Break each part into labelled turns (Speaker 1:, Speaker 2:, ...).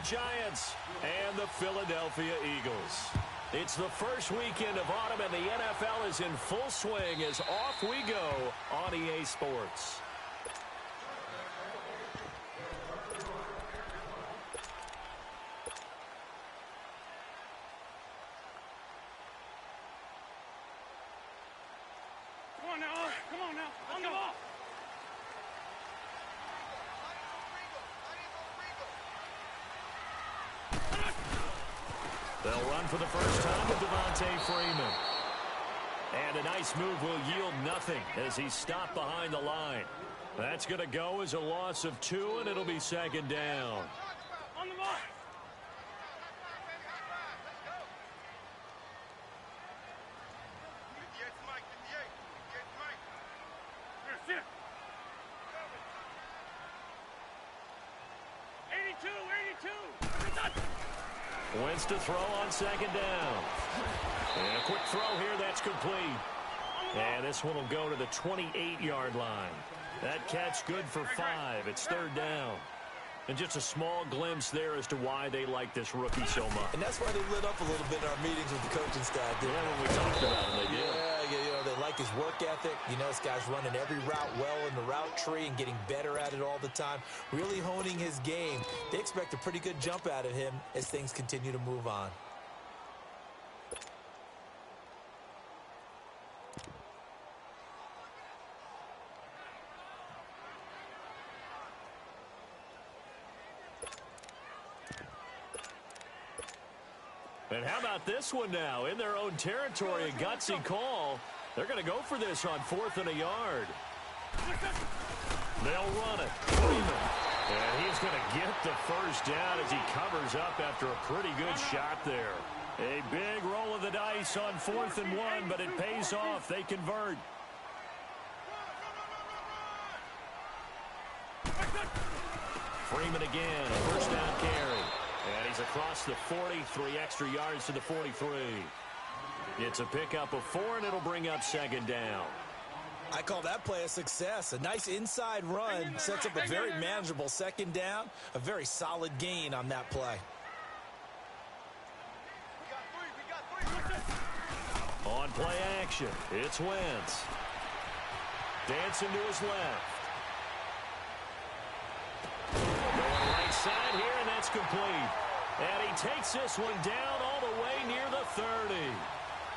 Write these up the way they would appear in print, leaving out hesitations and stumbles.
Speaker 1: Giants and the Philadelphia Eagles. It's the first weekend of autumn, and the NFL is in full swing as off we go on EA Sports.
Speaker 2: Come on now, on the ball.
Speaker 1: They'll run for the first time with Devontae Freeman. And a nice move will yield nothing as he's stopped behind the line. That's going to go as a loss of 2, and it'll be second down.
Speaker 2: On the ball.
Speaker 1: Wins to throw on second down. And a quick throw here, that's complete. And this one will go to the 28-yard line. That catch good for 5. It's third down. And just a small glimpse there as to why they like this rookie so much.
Speaker 3: And that's why they lit up a little bit in our meetings with the coaching staff.
Speaker 1: Yeah, when we talked about him, they did.
Speaker 3: Yeah, you know, they like his work ethic. You know, this guy's running every route well in the route tree and getting better at it all the time, really honing his game. They expect a pretty good jump out of him as things continue to move on.
Speaker 1: And how about this one now? In their own territory, a gutsy call. They're going to go for this on 4th and a yard. They'll run it. Freeman. And he's going to get the first down as he covers up after a pretty good shot there. A big roll of the dice on 4th and 1, but it pays off. They convert. Freeman again, a first down carry. And he's across the 40, 3 extra yards to the 43. It's a pickup of 4, and it'll bring up second down.
Speaker 3: I call that play a success. A nice inside run sets up a very manageable second down. A very solid gain on that play.
Speaker 1: On play action, it's Wentz. Dancing to his left. Going right side here, and that's complete. And he takes this one down all the way near the 30.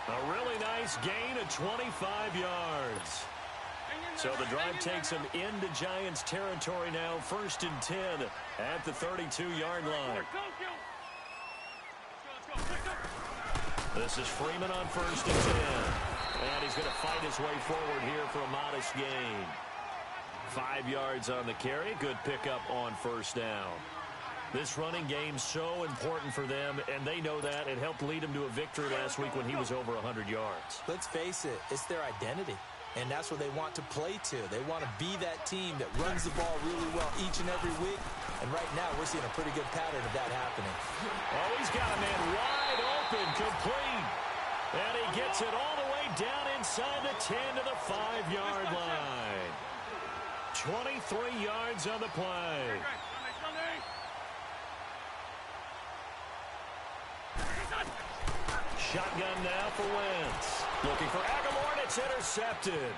Speaker 1: A really nice gain of 25 yards. So the drive takes him into Giants territory now, 1st and 10 at the 32-yard line. This is Freeman on 1st and 10. And he's going to fight his way forward here for a modest gain. 5 yards on the carry. Good pickup on 1st down. This running game so important for them, and they know that. It helped lead him to a victory last week when he was over 100 yards.
Speaker 3: Let's face it, it's their identity. And that's what they want to play to. They want to be that team that runs the ball really well each and every week. And right now, we're seeing a pretty good pattern of that happening.
Speaker 1: Oh, he's got a man wide open, complete. And he gets it all the way down inside the 10 to the 5-yard line. 23 yards on the play. Shotgun now for Wentz. Looking for Aguilar, and it's intercepted.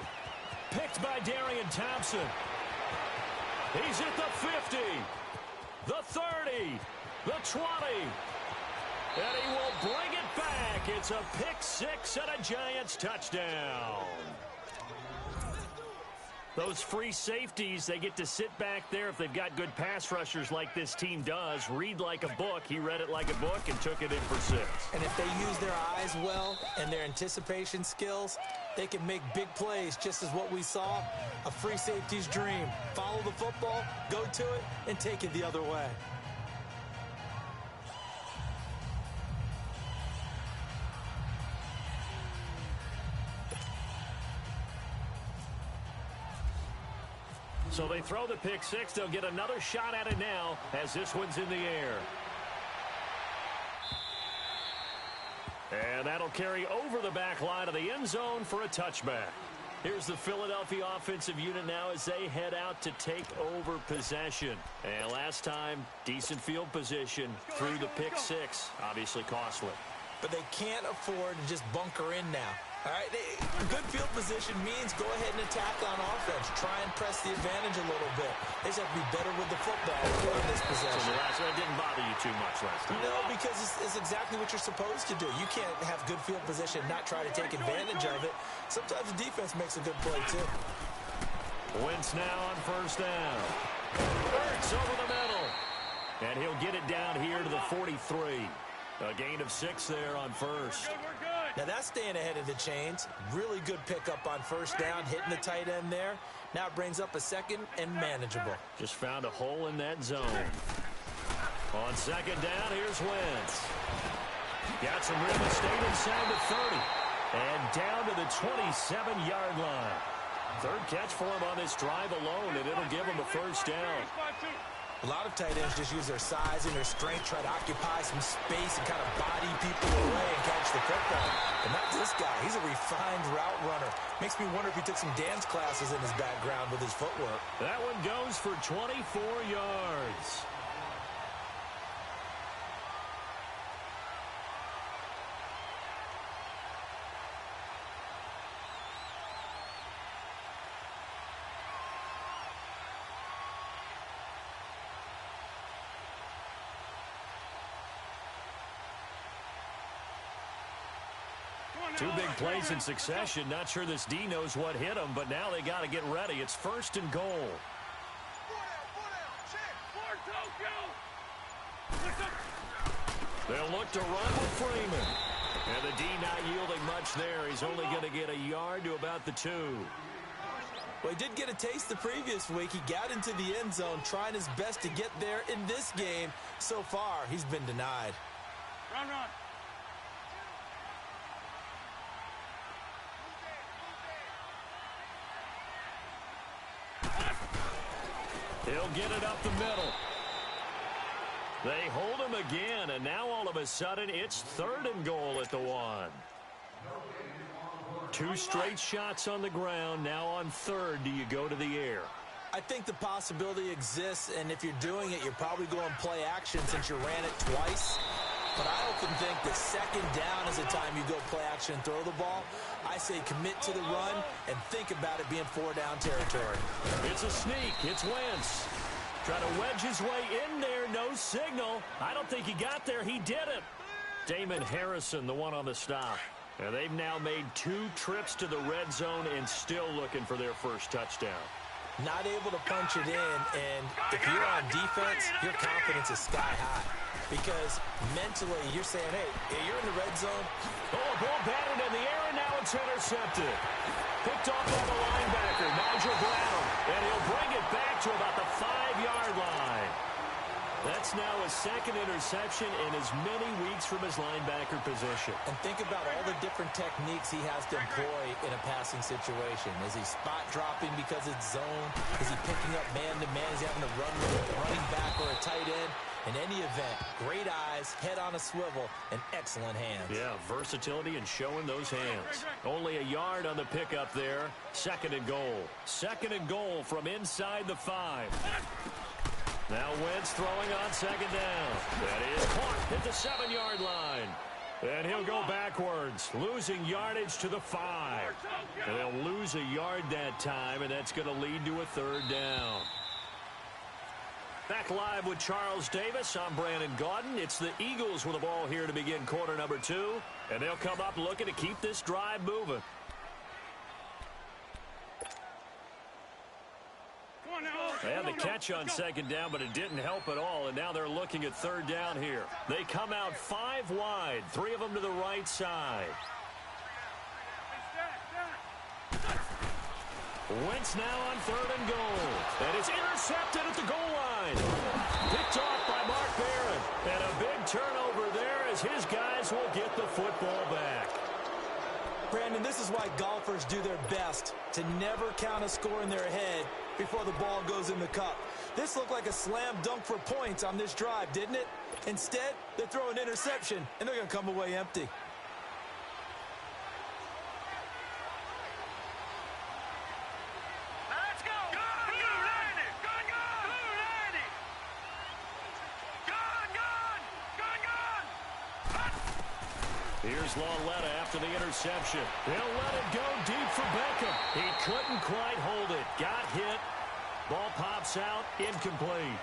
Speaker 1: Picked by Darian Thompson. He's at the 50, the 30, the 20. And he will bring it back. It's a pick 6 and a Giants touchdown. Those free safeties, they get to sit back there if they've got good pass rushers like this team does. Read like a book. He read it like a book and took it in for 6.
Speaker 3: And if they use their eyes well and their anticipation skills, they can make big plays, just as what we saw. A free safety's dream. Follow the football, go to it, and take it the other way.
Speaker 1: So they throw the pick 6. They'll get another shot at it now as this one's in the air. And that'll carry over the back line of the end zone for a touchback. Here's the Philadelphia offensive unit now as they head out to take over possession. And last time, decent field position through the pick six. Obviously costly.
Speaker 3: But they can't afford to just bunker in now. All right, good field position means go ahead and attack on offense. Try and press the advantage a little bit. They just have to be better with the football in this possession.
Speaker 1: So the last one didn't bother you too much last time.
Speaker 3: No, because it's exactly what you're supposed to do. You can't have good field position and not try to take advantage of it. Sometimes the defense makes a good play, too.
Speaker 1: Wentz now on first down. Hurts over the middle. And he'll get it down here to the 43. A gain of 6 there on first.
Speaker 2: We're good.
Speaker 3: Now that's staying ahead of the chains. Really good pickup on first down, hitting the tight end there. Now it brings up a second and manageable.
Speaker 1: Just found a hole in that zone. On second down, here's Wentz. Got some real estate inside the 30. And down to the 27-yard line. Third catch for him on this drive alone, and it'll give him a first down.
Speaker 3: A lot of tight ends just use their size and their strength, try to occupy some space and kind of body people away and catch the football. But not this guy. He's a refined route runner. Makes me wonder if he took some dance classes in his background with his footwork.
Speaker 1: That one goes for 24 yards. Two big plays in succession. Not sure this D knows what hit him, but now they got to get ready. It's first and goal. They'll look to run with Freeman. And the D not yielding much there. He's only going to get a yard to about the 2.
Speaker 3: Well, he did get a taste the previous week. He got into the end zone, trying his best to get there in this game. So far, he's been denied.
Speaker 2: Run.
Speaker 1: He'll get it up the middle. They hold him again, and now all of a sudden it's third and goal at the 1. 2 straight shots on the ground. Now on third, do you go to the air?
Speaker 3: I think the possibility exists, and if you're doing it, you're probably going play action since you ran it twice. But I often think that second down is the time you go play action and throw the ball. I say commit to the run and think about it being 4-down territory.
Speaker 1: It's a sneak. It's Wentz. Trying to wedge his way in there. No signal. I don't think he got there. He did it. Damon Harrison, the one on the stop. And they've now made 2 trips to the red zone and still looking for their first touchdown.
Speaker 3: Not able to punch it in, and if you're on defense, your confidence is sky high. Because mentally, you're saying, hey, you're in the red zone.
Speaker 1: Oh, ball batted in the air, and now it's intercepted. Picked off by the linebacker, Nigel Brown. And he'll bring it back to about the 5-yard line. That's now a second interception in as many weeks from his linebacker position.
Speaker 3: And think about all the different techniques he has to employ in a passing situation. Is he spot dropping because it's zone? Is he picking up man-to-man? Is he having to run with a running back or a tight end? In any event, great eyes, head on a swivel, and excellent hands.
Speaker 1: Yeah, versatility and showing those hands. Only a yard on the pickup there. Second and goal. Second and goal from inside the 5. Now Wentz throwing on second down. That is caught at the 7-yard line. And he'll go backwards, losing yardage to the 5. And they'll lose a yard that time, and that's going to lead to a third down. Back live with Charles Davis. I'm Brandon Gaudin. It's the Eagles with the ball here to begin quarter number 2. And they'll come up looking to keep this drive moving. They had the catch on second down, but it didn't help at all, and now they're looking at third down here. They come out 5 wide, 3 of them to the right side. Wentz now on third and goal, and it's intercepted at the goal line. Picked off by Mark Barron, and a big turnover there as his guys will get the football back.
Speaker 3: Brandon, this is why golfers do their best to never count a score in their head before the ball goes in the cup. This looked like a slam dunk for points on this drive, didn't it? Instead, they throw an interception, and they're going to come away empty.
Speaker 1: Here's Lauletta after the interception. He'll let it go deep for Beckham. He couldn't quite hold it. Got hit. Ball pops out. Incomplete.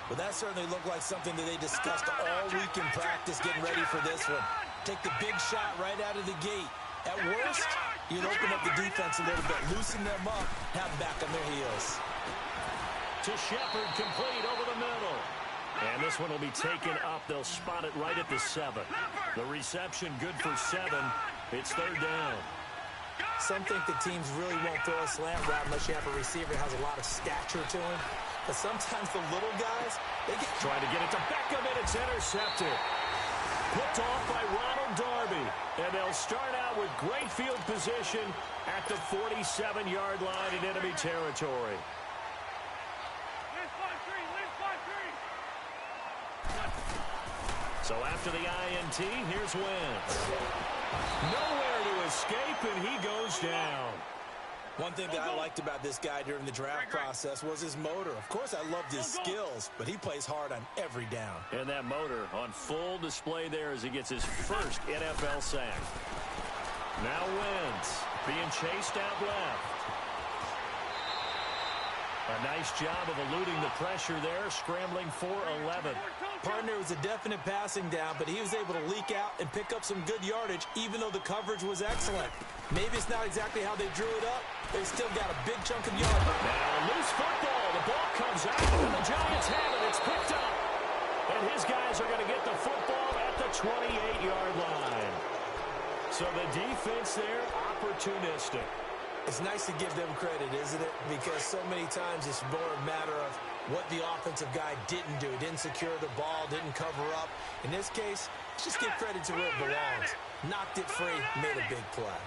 Speaker 3: Well, that certainly looked like something that they discussed all week in practice getting ready for this one. Take the big shot right out of the gate. At worst, you'd open up the defense a little bit, loosen them up, have them back on their heels.
Speaker 1: To Shepard, complete over the middle. And this one will be taken up. They'll spot it right at the 7. The reception good for 7. It's third down.
Speaker 3: Some think the teams really won't throw a slant route unless you have a receiver who has a lot of stature to him. But sometimes the little guys, they get...
Speaker 1: Trying to get it to Beckham, and it's intercepted. Picked off by Ronald Darby. And they'll start out with great field position at the 47-yard line in enemy territory. So after the INT, here's Wentz. Nowhere to escape, and he goes down.
Speaker 3: One thing that I liked about this guy during the draft process was his motor. Of course, I loved his skills, but he plays hard on every down.
Speaker 1: And that motor on full display there as he gets his first NFL sack. Now Wentz being chased out left. A nice job of eluding the pressure there, scrambling for 11.
Speaker 3: Partner was a definite passing down, but he was able to leak out and pick up some good yardage, even though the coverage was excellent. Maybe it's not exactly how they drew it up. They still got a big chunk of yardage.
Speaker 1: Now loose football. The ball comes out, and the Giants have it. It's picked up. And his guys are going to get the football at the 28-yard line. So the defense there, opportunistic.
Speaker 3: It's nice to give them credit, isn't it? Because so many times it's more a matter of what the offensive guy didn't do. Didn't secure the ball, didn't cover up. In this case, let's just give credit to where it belongs. Knocked it free, made a big play.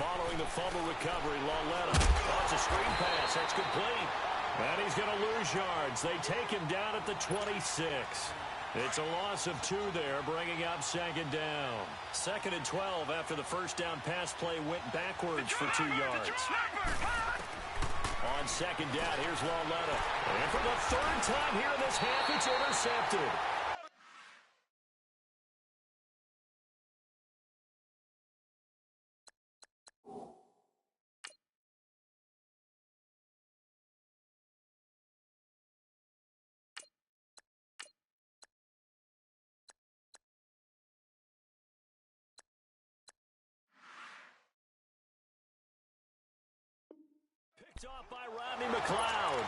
Speaker 1: Following the fumble recovery, Lauletta. Oh, it's a screen pass. That's complete. And he's going to lose yards. They take him down at the 26. It's a loss of 2 there, bringing up second down. 2nd and 12 after the first down pass play went backwards for 2 yards. On second down, here's Lauletta. And for the 3rd time here in this half, it's intercepted. Picked off by Rodney McLeod.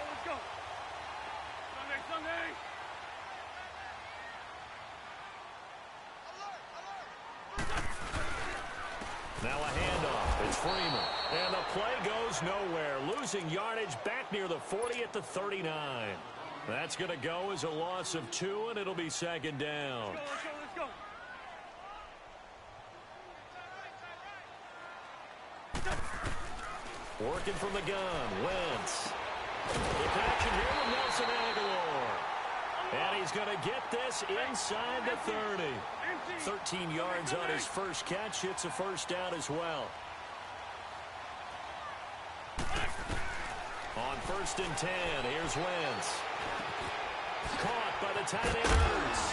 Speaker 2: Let's go. Sunday.
Speaker 1: Now a handoff. It's Freeman. And the play goes nowhere. Losing yardage back near the 40 at the 39. That's going to go as a loss of 2, and it'll be second down.
Speaker 2: Let's go.
Speaker 1: Working from the gun, Wentz. The action here with Nelson Aguilar. And he's going to get this inside the 30. 13 yards on his first catch. It's a first down as well. On 1st and 10, here's Wentz. Caught by the tight end Ertz.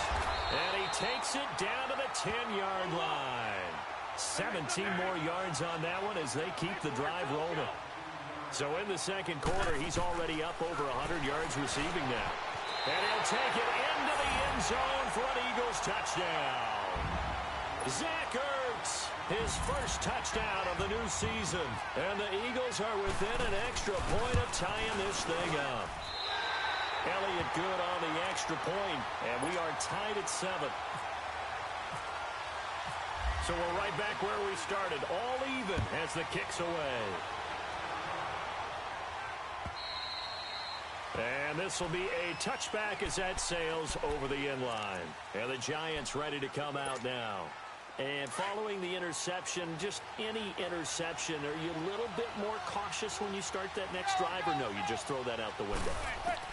Speaker 1: And he takes it down to the 10-yard line. 17 more yards on that one as they keep the drive rolling. So in the second quarter, he's already up over 100 yards receiving now. And he'll take it into the end zone for an Eagles touchdown. Zach Ertz, his first touchdown of the new season. And the Eagles are within an extra point of tying this thing up. Elliott good on the extra point, and we are tied at 7. So we're right back where we started, all even as the kick's away. And this will be a touchback as that sails over the end line. And the Giants ready to come out now. And following the interception, just any interception, are you a little bit more cautious when you start that next drive, or no, you just throw that out the window?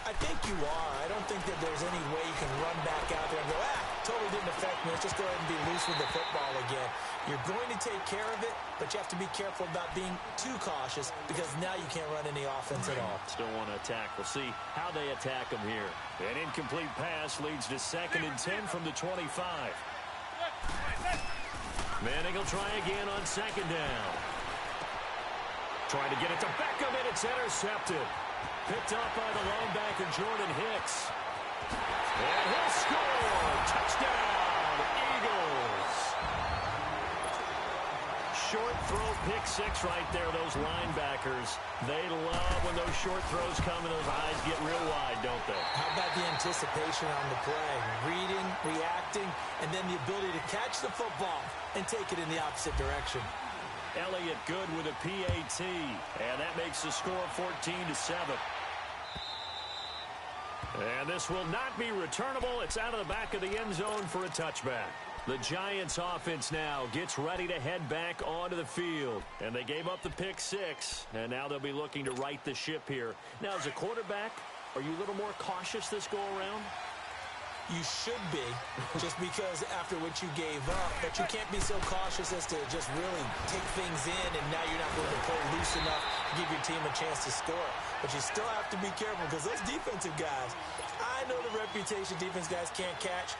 Speaker 3: I think you are. I don't think that there's any way you can run back out there and go, totally didn't affect me. Let's just go ahead and be loose with the football again. You're going to take care of it, but you have to be careful about being too cautious because now you can't run any offense at all.
Speaker 1: Still want to attack. We'll see how they attack them here. An incomplete pass leads to 2nd and 10 from the 25. Manning will try again on 2nd down. Trying to get it to Beckham, and it's intercepted. Picked up by the linebacker, Jordan Hicks. And he'll score! Touchdown, Eagles! Short throw, pick 6 right there, those linebackers. They love when those short throws come and those eyes get real wide, don't they?
Speaker 3: How about the anticipation on the play? Reading, reacting, and then the ability to catch the football and take it in the opposite direction.
Speaker 1: Elliott good with a PAT, and that makes the score 14-7. And this will not be returnable. It's out of the back of the end zone for a touchback. The Giants offense now gets ready to head back onto the field. And they gave up the pick 6, and now they'll be looking to right the ship here. Now, as a quarterback, are you a little more cautious this go-around?
Speaker 3: You should be, just because after what you gave up, but you can't be so cautious as to just really take things in, and now you're not going to play loose enough to give your team a chance to score. But you still have to be careful because those defensive guys, I know the reputation defense guys can't catch.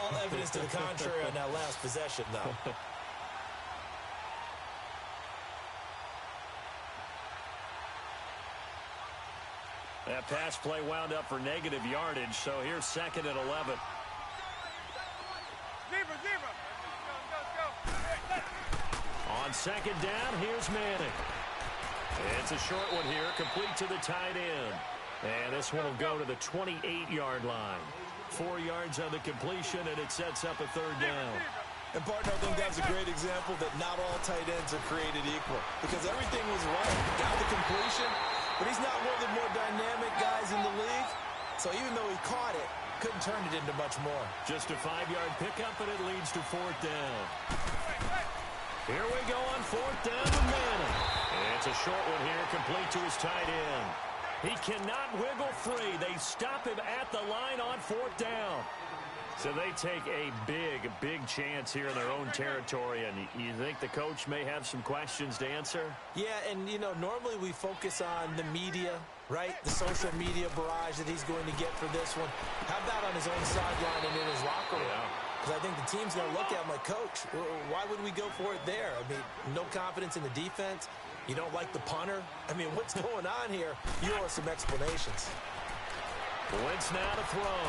Speaker 3: All evidence to the contrary on that last possession, though.
Speaker 1: That pass play wound up for negative yardage, so here's 2nd and 11. On 2nd down, here's Manning. It's a short one here, complete to the tight end. And this one will go to the 28-yard line. 4 yards on the completion, and it sets up a 3rd down.
Speaker 3: And, partner, I think that's a great example that not all tight ends are created equal because everything was right. Got the completion, but he's not one of the more dynamic guys in the league. So even though he caught it, couldn't turn it into much more.
Speaker 1: Just a 5-yard pickup, and it leads to 4th down. Here we go on 4th down with Manning. It's a short one here, complete to his tight end. He cannot wiggle free. They stop him at the line on 4th down. So they take a big chance here in their own territory. And you think the coach may have some questions to answer?
Speaker 3: Yeah, and, you know, normally we focus on the media, right? The social media barrage that he's going to get for this one. How about on his own sideline and in his locker room? Because I think the team's going to look at him like, Coach, why would we go for it there? I mean, no confidence in the defense. You don't like the punter? I mean, what's going on here? You owe us some explanations.
Speaker 1: Wentz now to throw.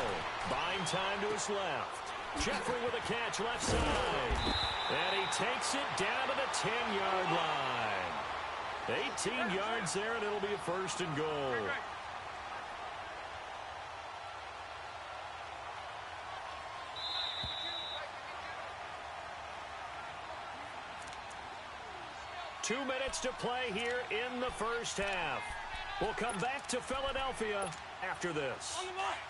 Speaker 1: Buying time to his left. Jeffrey with a catch left side. And he takes it down to the 10-yard line. 18 yards there, and it'll be a 1st and goal. Two minutes to play here in the first half. We'll come back to Philadelphia after this.
Speaker 2: On the line.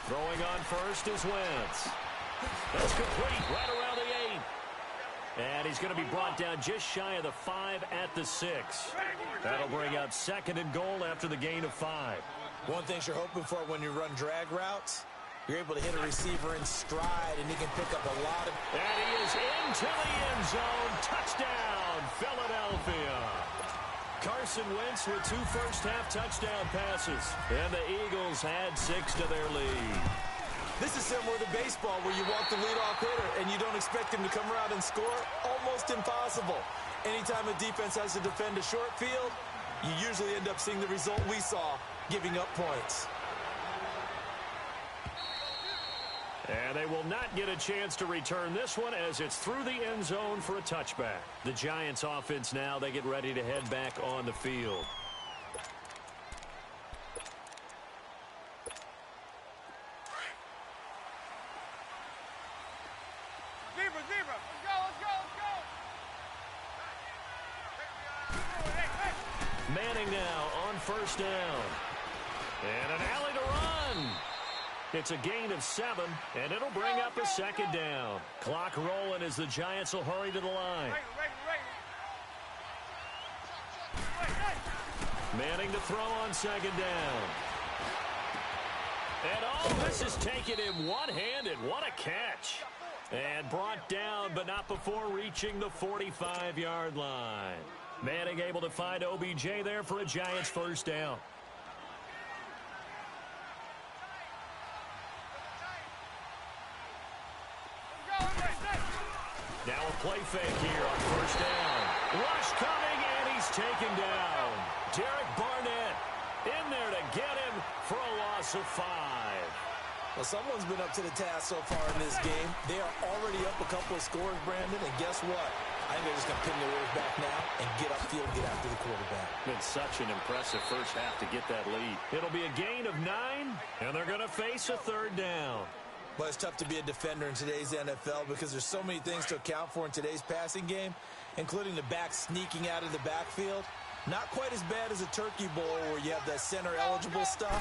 Speaker 1: Throwing on first is Wentz. That's complete right around the 8. And he's going to be brought down just shy of the 5 at the 6. That'll bring up 2nd and goal after the gain of 5.
Speaker 3: One thing you're hoping for when you run drag routes, you're able to hit a receiver in stride, and he can pick up a lot of...
Speaker 1: And he is into the end zone. Touchdown, Philadelphia. Carson Wentz with 2 first-half touchdown passes. And the Eagles add 6 to their lead.
Speaker 3: This is similar to baseball where you walk the leadoff hitter and you don't expect him to come around and score. Almost impossible. Anytime a defense has to defend a short field, you usually end up seeing the result we saw, giving up points.
Speaker 1: And they will not get a chance to return this one as it's through the end zone for a touchback. The Giants offense now, they get ready to head back on the field.
Speaker 2: Zebra. Let's go.
Speaker 1: Manning now on first down. And an alley to run. It's a gain of 7, and it'll bring up a 2nd down. Clock rolling as the Giants will hurry to the line. Manning to throw on second down. And oh, this is taking him one-handed. What a catch. And brought down, but not before reaching the 45-yard line. Manning able to find OBJ there for a Giants first down. Now a play fake here on first down. Rush coming, and he's taken down. Derek Barnett in there to get him for a loss of 5.
Speaker 3: Well, someone's been up to the task so far in this game. They are already up a couple of scores, Brandon, and guess what? I think they're just going to pin their ears back now and get upfield and get after the quarterback.
Speaker 1: Been such an impressive first half to get that lead. It'll be a gain of 9, and they're going to face a third down.
Speaker 3: But it's tough to be a defender in today's NFL because there's so many things to account for in today's passing game, including the back sneaking out of the backfield. Not quite as bad as a turkey bowl where you have that center-eligible stuff,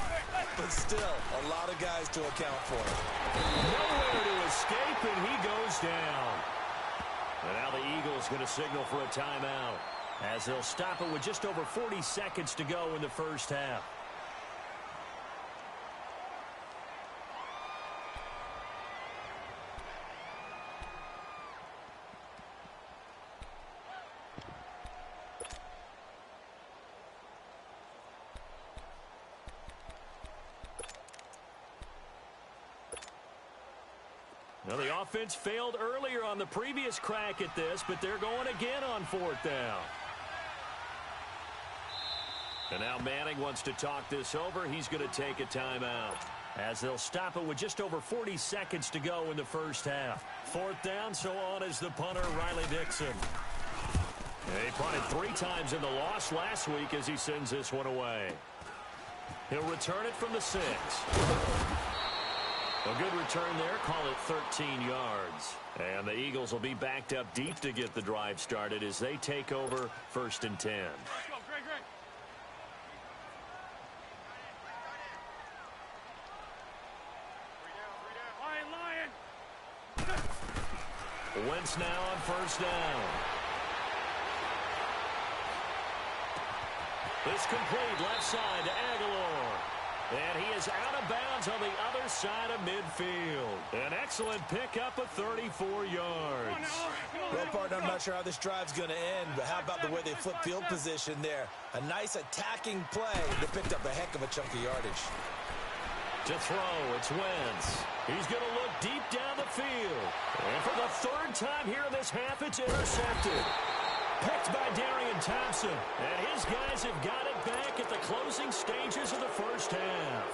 Speaker 3: but still a lot of guys to account for.
Speaker 1: Nowhere to escape, and he goes down. And now the Eagles going to signal for a timeout as they'll stop it with just over 40 seconds to go in the first half. Now, the offense failed earlier on the previous crack at this, but they're going again on fourth down. And now Manning wants to talk this over. He's going to take a timeout as they'll stop it with just over 40 seconds to go in the first half. Fourth down, so on is the punter, Riley Dixon. He punted 3 times in the loss last week as he sends this one away. He'll return it from the 6. A good return there, call it 13 yards. And the Eagles will be backed up deep to get the drive started as they take over first and 10.
Speaker 2: Let's go, Greg. Lion.
Speaker 1: Wentz now on first down. It's complete left side to Aguilar. And he is out of bounds on the other side of midfield. An excellent pickup of 34 yards.
Speaker 3: Well, partner, I'm not sure how this drive's going to end, but how about the way they flip field position there? A nice attacking play that picked up a heck of a chunk of yardage.
Speaker 1: To throw, it's Wentz. He's going to look deep down the field. And for the 3rd time here in this half, it's intercepted. Picked by Darian Thompson. And his guys have got it back at the closing stages of the first half.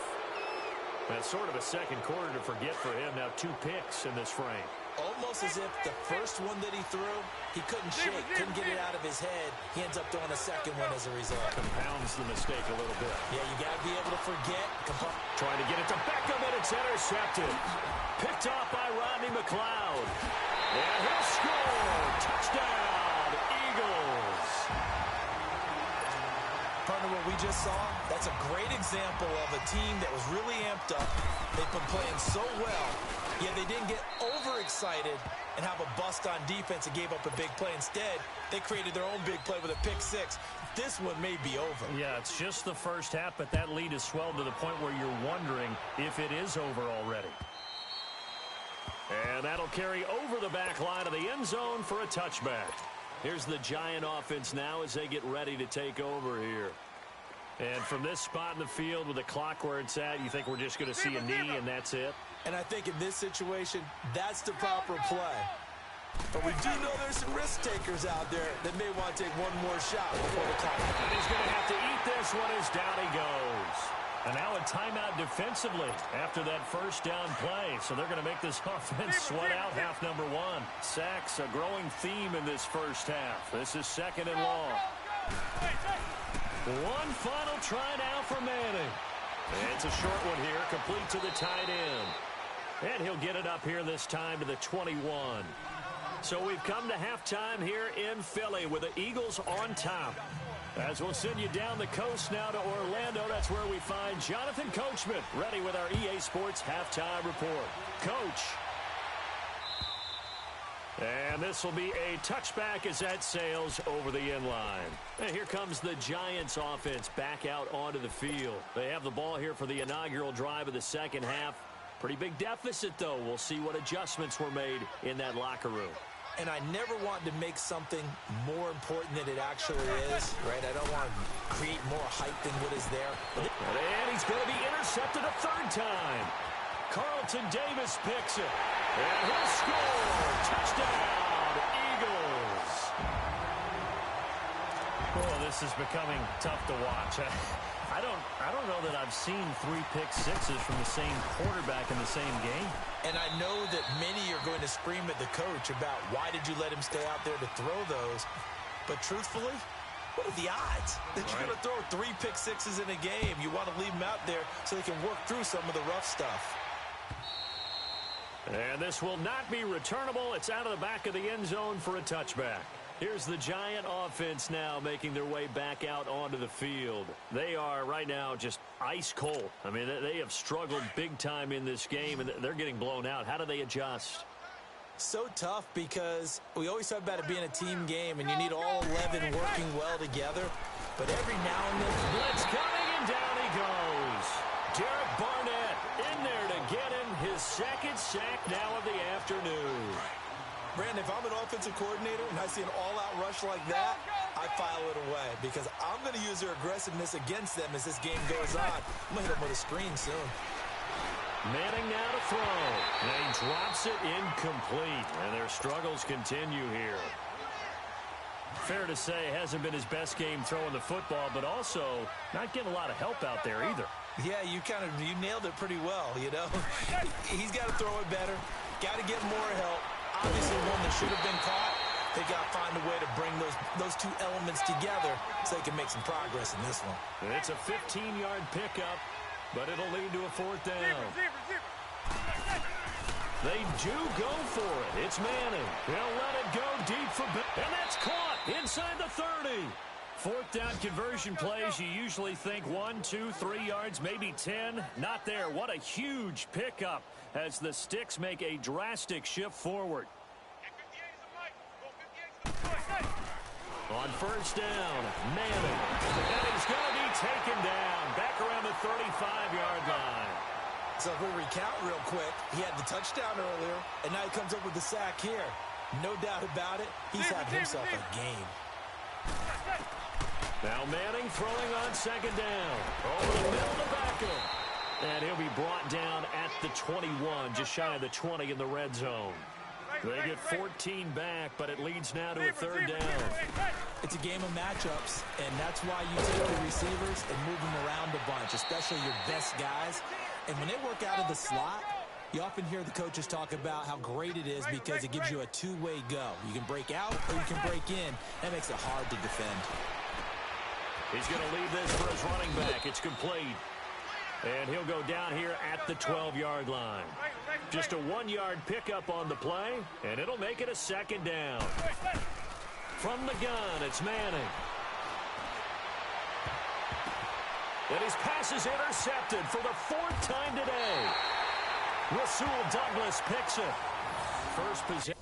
Speaker 1: That's sort of a second quarter to forget for him. Now 2 picks in this frame.
Speaker 3: Almost as if the first one that he threw, he couldn't shake, couldn't get it out of his head. He ends up throwing a second one as a result.
Speaker 1: Compounds the mistake a little bit.
Speaker 3: Yeah, you got to be able to forget.
Speaker 1: Trying to get it to Beckham, and it's intercepted. Picked off by Rodney McLeod. And he'll score. Touchdown, Eagles.
Speaker 3: Partner, what we just saw, that's a great example of a team that was really amped up. They've been playing so well, yet they didn't get overexcited and have a bust on defense and gave up a big play. Instead, they created their own big play with a pick-6. This one may be over.
Speaker 1: Yeah, it's just the first half, but that lead has swelled to the point where you're wondering if it is over already. And that'll carry over the back line of the end zone for a touchback. Here's the Giant offense now as they get ready to take over here. And from this spot in the field with the clock where it's at, you think we're just going to see a knee and that's it?
Speaker 3: And I think in this situation, that's the proper play. But we do know there's some risk takers out there that may want to take one more shot before the clock.
Speaker 1: And he's going to have to eat this one as down he goes. And now a timeout defensively after that first down play. So they're going to make this offense sweat out half number 1. Sacks, a growing theme in this first half. This is 2nd and long. One final try now for Manning. And it's a short one here, complete to the tight end. And he'll get it up here this time to the 21. So we've come to halftime here in Philly with the Eagles on top. As we'll send you down the coast now to Orlando, that's where we find Jonathan Coachman ready with our EA Sports Halftime Report. Coach. And this will be a touchback as that sails over the end line. And here comes the Giants offense back out onto the field. They have the ball here for the inaugural drive of the second half. Pretty big deficit, though. We'll see what adjustments were made in that locker room.
Speaker 3: And I never want to make something more important than it actually is, right? I don't want to create more hype than what is there.
Speaker 1: And he's going to be intercepted a third time. Carlton Davis picks it. And he'll score. Touchdown, Eagles.
Speaker 4: Oh, this is becoming tough to watch. I don't know that I've seen 3 pick sixes from the same quarterback in the same game.
Speaker 3: And I know that many are going to scream at the coach about why did you let him stay out there to throw those. But truthfully, what are the odds that you're going to throw 3 pick sixes in a game? You want to leave them out there so they can work through some of the rough stuff.
Speaker 1: And this will not be returnable. It's out of the back of the end zone for a touchback. Here's the Giant offense now making their way back out onto the field. They are right now just ice cold. I mean, they have struggled big time in this game, and they're getting blown out. How do they adjust?
Speaker 3: So tough because we always talk about it being a team game, and you need all 11 working well together. But every now and then,
Speaker 1: blitz coming, and down he goes. Derek Barnett in there to get him his second sack now of the afternoon.
Speaker 3: Brandon, if I'm an offensive coordinator and I see an all-out rush like that, I file it away because I'm going to use their aggressiveness against them as this game goes on. I'm going to hit them with a screen soon.
Speaker 1: Manning now to throw. And he drops it incomplete. And their struggles continue here. Fair to say, hasn't been his best game throwing the football, but also not getting a lot of help out there either.
Speaker 3: Yeah, you nailed it pretty well, you know. He's got to throw it better. Got to get more help. Obviously one that should have been caught. They got to find a way to bring those 2 elements together so they can make some progress in this one.
Speaker 1: And it's a 15-yard pickup, but it'll lead to a 4th down. They do go for it. It's Manning. They'll let it go deep for and that's caught inside the 30. 4th down conversion plays, you usually think 1, 2, 3 yards, maybe 10. Not there. What a huge pickup as the Sticks make a drastic shift forward. On 1st down, Manning. And he's going to be taken down back around the 35-yard line.
Speaker 3: So if we recount real quick, he had the touchdown earlier, and now he comes up with the sack here. No doubt about it, he's had himself a game.
Speaker 1: Now Manning throwing on 2nd down. Over the middle to Beckham. And he'll be brought down at the 21, just shy of the 20 in the red zone. They get 14 back, but it leads now to a 3rd down.
Speaker 3: It's a game of matchups, and that's why you take the receivers and move them around a bunch, especially your best guys. And when they work out of the slot, you often hear the coaches talk about how great it is because it gives you a 2-way go. You can break out or you can break in. That makes it hard to defend.
Speaker 1: He's going to leave this for his running back. It's complete. And he'll go down here at the 12-yard line. Just a 1-yard pickup on the play, and it'll make it a 2nd down. From the gun, it's Manning. And his pass is intercepted for the 4th time today. Rasul Douglas picks it. First possession.